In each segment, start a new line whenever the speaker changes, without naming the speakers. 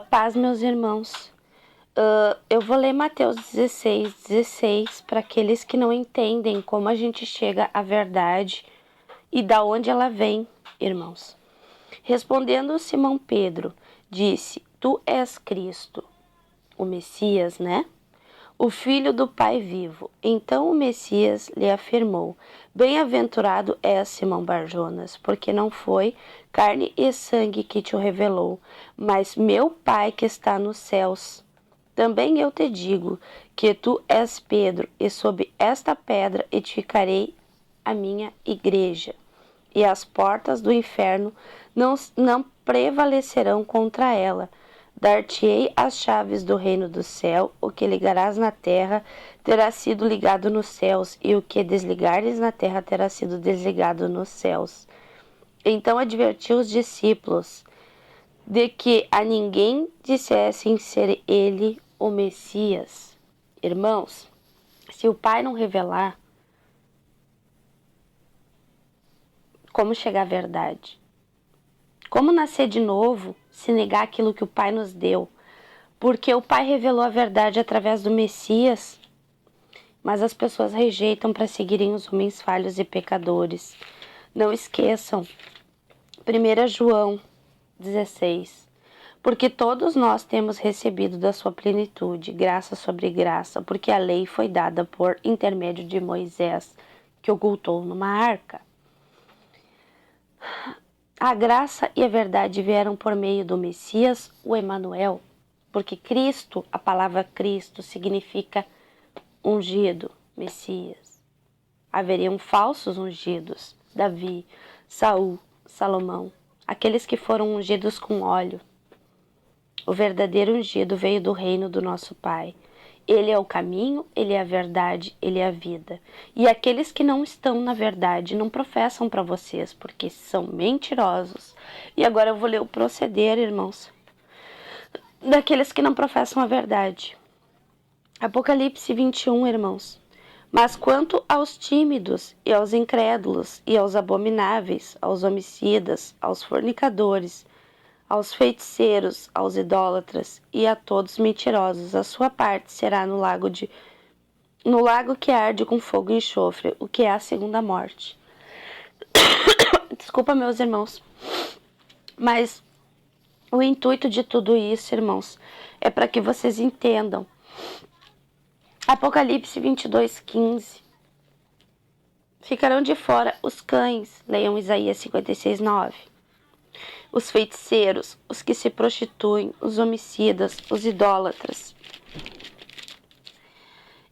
Paz, meus irmãos. Eu vou ler Mateus 16 para aqueles que não entendem como a gente chega à verdade e da onde ela vem, irmãos. Respondendo Simão Pedro, disse: Tu és Cristo, o Messias, né? O Filho do Pai vivo. Então o Messias lhe afirmou: Bem-aventurado és, Simão Barjonas, porque não foi carne e sangue que te o revelou, mas meu Pai que está nos céus. Também eu te digo que tu és Pedro, e sob esta pedra edificarei a minha igreja, e as portas do inferno não prevalecerão contra ela. Dar-te-ei as chaves do reino do céu. O que ligarás na terra terá sido ligado nos céus, e o que desligares na terra terá sido desligado nos céus. Então advertiu os discípulos de que a ninguém dissessem ser ele o Messias. Irmãos, se o Pai não revelar, como chegar à verdade? Como nascer de novo se negar aquilo que o Pai nos deu? Porque o Pai revelou a verdade através do Messias, mas as pessoas rejeitam para seguirem os homens falhos e pecadores. Não esqueçam, 1 João 16. Porque todos nós temos recebido da sua plenitude, graça sobre graça, porque a lei foi dada por intermédio de Moisés, que ocultou numa arca. A graça e a verdade vieram por meio do Messias, o Emanuel, porque Cristo, a palavra Cristo, significa ungido, Messias. Haveriam falsos ungidos, Davi, Saul, Salomão, aqueles que foram ungidos com óleo. O verdadeiro ungido veio do reino do nosso Pai. Ele é o caminho, ele é a verdade, ele é a vida. E aqueles que não estão na verdade não professam para vocês, porque são mentirosos. E agora eu vou ler o proceder, irmãos, daqueles que não professam a verdade. Apocalipse 21, irmãos. Mas quanto aos tímidos e aos incrédulos e aos abomináveis, aos homicidas, aos fornicadores, aos feiticeiros, aos idólatras e a todos mentirosos, a sua parte será no lago que arde com fogo e enxofre, o que é a segunda morte. Desculpa, meus irmãos, mas o intuito de tudo isso, irmãos, é para que vocês entendam. Apocalipse 22:15. Ficarão de fora os cães, leiam Isaías 56:9. Os feiticeiros, os que se prostituem, os homicidas, os idólatras.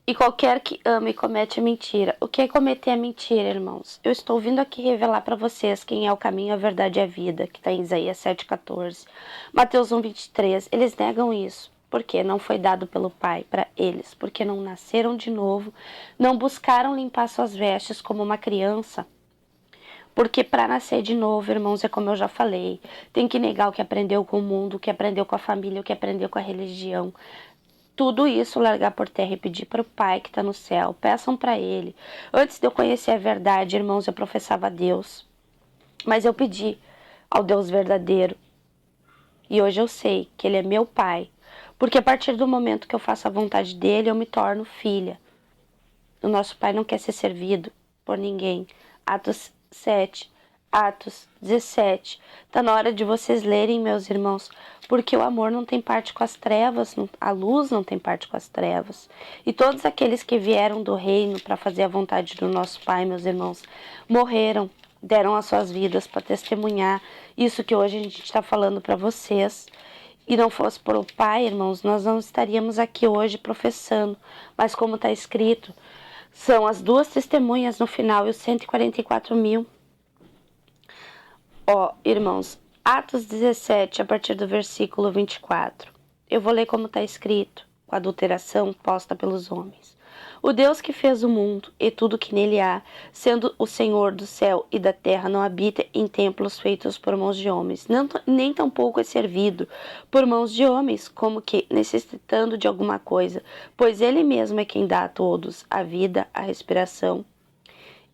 E qualquer que ama e comete a mentira. O que é cometer a mentira, irmãos? Eu estou vindo aqui revelar para vocês quem é o caminho, a verdade e a vida, que está em Isaías 7:14. Mateus 1:23. Eles negam isso, porque não foi dado pelo Pai para eles, porque não nasceram de novo, não buscaram limpar suas vestes como uma criança. Porque para nascer de novo, irmãos, é como eu já falei, tem que negar o que aprendeu com o mundo, o que aprendeu com a família, o que aprendeu com a religião. Tudo isso largar por terra e pedir para o Pai que está no céu. Peçam para Ele. Antes de eu conhecer a verdade, irmãos, eu professava a Deus. Mas eu pedi ao Deus verdadeiro. E hoje eu sei que Ele é meu Pai. Porque a partir do momento que eu faço a vontade dEle, eu me torno filha. O nosso Pai não quer ser servido por ninguém. Atos 7, Atos 17. Está na hora de vocês lerem, meus irmãos, porque o amor não tem parte com as trevas, a luz não tem parte com as trevas. E todos aqueles que vieram do reino para fazer a vontade do nosso Pai, meus irmãos, morreram, deram as suas vidas para testemunhar isso que hoje a gente está falando para vocês. E não fosse por o Pai, irmãos, nós não estaríamos aqui hoje professando. Mas como está escrito, são as duas testemunhas no final e os 144.000. Irmãos, Atos 17, a partir do versículo 24. Eu vou ler como está escrito, com a adulteração posta pelos homens. O Deus que fez o mundo e tudo que nele há, sendo o Senhor do céu e da terra, não habita em templos feitos por mãos de homens, nem tampouco é servido por mãos de homens, como que necessitando de alguma coisa, pois ele mesmo é quem dá a todos a vida, a respiração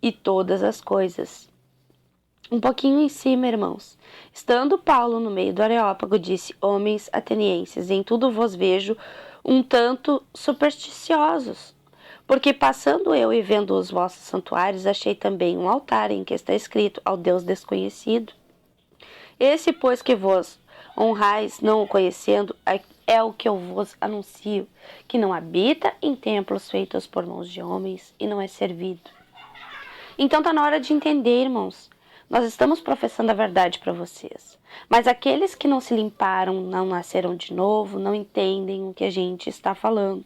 e todas as coisas. Um pouquinho em cima, irmãos. Estando Paulo no meio do Areópago, disse: Homens atenienses, em tudo vos vejo um tanto supersticiosos. Porque passando eu e vendo os vossos santuários, achei também um altar em que está escrito ao Deus desconhecido. Esse, pois, que vos honrais, não o conhecendo, é o que eu vos anuncio, que não habita em templos feitos por mãos de homens e não é servido. Então está na hora de entender, irmãos. Nós estamos professando a verdade para vocês. Mas aqueles que não se limparam, não nasceram de novo, não entendem o que a gente está falando.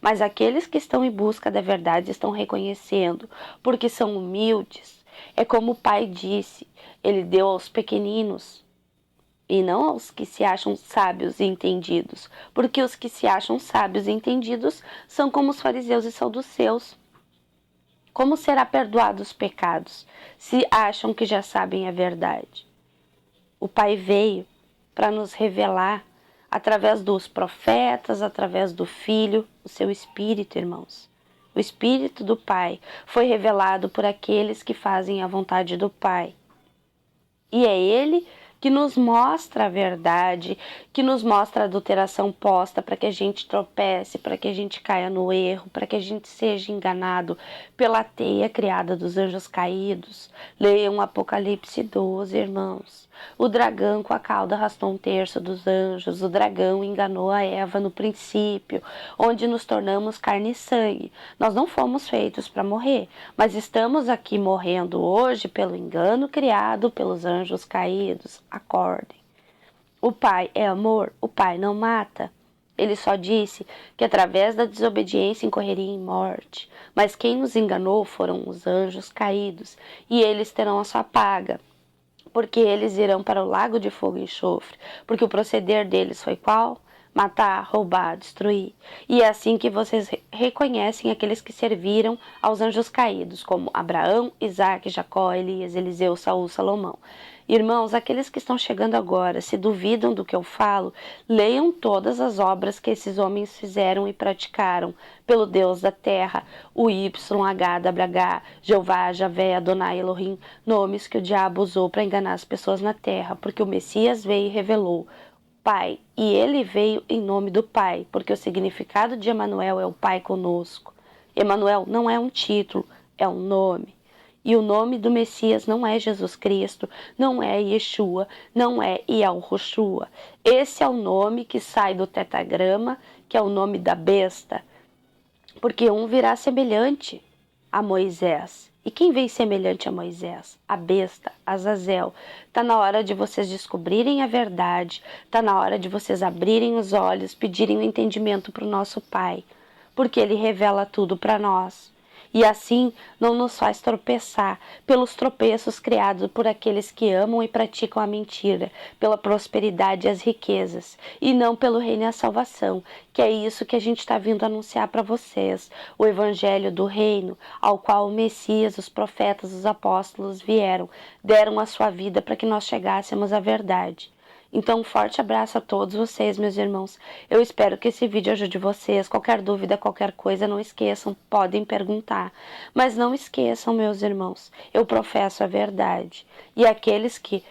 Mas aqueles que estão em busca da verdade estão reconhecendo, porque são humildes. É como o Pai disse, ele deu aos pequeninos e não aos que se acham sábios e entendidos, porque os que se acham sábios e entendidos são como os fariseus e saduceus. Como será perdoados os pecados se acham que já sabem a verdade? O Pai veio para nos revelar através dos profetas, através do Filho, o seu Espírito, irmãos. O Espírito do Pai foi revelado por aqueles que fazem a vontade do Pai. E é Ele que nos mostra a verdade, que nos mostra a adulteração posta para que a gente tropece, para que a gente caia no erro, para que a gente seja enganado pela teia criada dos anjos caídos. Leiam Apocalipse 12, irmãos. O dragão com a cauda arrastou um terço dos anjos. O dragão enganou a Eva no princípio, onde nos tornamos carne e sangue. Nós não fomos feitos para morrer, mas estamos aqui morrendo hoje pelo engano criado pelos anjos caídos. Acordem. O Pai é amor, o Pai não mata. Ele só disse que através da desobediência incorreria em morte. Mas quem nos enganou foram os anjos caídos, e eles terão a sua paga, porque eles irão para o lago de fogo e enxofre, porque o proceder deles foi qual? Matar, roubar, destruir. E é assim que vocês reconhecem aqueles que serviram aos anjos caídos, como Abraão, Isaque, Jacó, Elias, Eliseu, Saul, Salomão. Irmãos, aqueles que estão chegando agora, se duvidam do que eu falo, leiam todas as obras que esses homens fizeram e praticaram pelo Deus da terra, o YHWH, Jeová, Javé, Adonai, Elohim, nomes que o diabo usou para enganar as pessoas na terra, porque o Messias veio e revelou Pai, e ele veio em nome do Pai, porque o significado de Emanuel é o Pai conosco. Emanuel não é um título, é um nome. E o nome do Messias não é Jesus Cristo, não é Yeshua, não é Yahushua. Esse é o nome que sai do tetagrama, que é o nome da besta, porque um virá semelhante a Moisés. E quem veio semelhante a Moisés? A besta, Azazel. Está na hora de vocês descobrirem a verdade, está na hora de vocês abrirem os olhos, pedirem o entendimento para o nosso Pai, porque Ele revela tudo para nós. E assim não nos faz tropeçar pelos tropeços criados por aqueles que amam e praticam a mentira, pela prosperidade e as riquezas, e não pelo reino e a salvação, que é isso que a gente está vindo anunciar para vocês, o evangelho do reino, ao qual o Messias, os profetas, os apóstolos vieram, deram a sua vida para que nós chegássemos à verdade. Então, um forte abraço a todos vocês, meus irmãos. Eu espero que esse vídeo ajude vocês. Qualquer dúvida, qualquer coisa, não esqueçam, podem perguntar. Mas não esqueçam, meus irmãos, eu professo a verdade. E aqueles que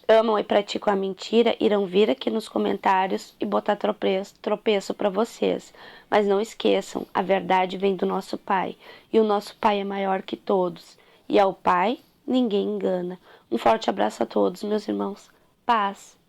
amam e praticam a mentira irão vir aqui nos comentários e botar tropeço para vocês. Mas não esqueçam, a verdade vem do nosso Pai. E o nosso Pai é maior que todos. E ao Pai, ninguém engana. Um forte abraço a todos, meus irmãos. Paz.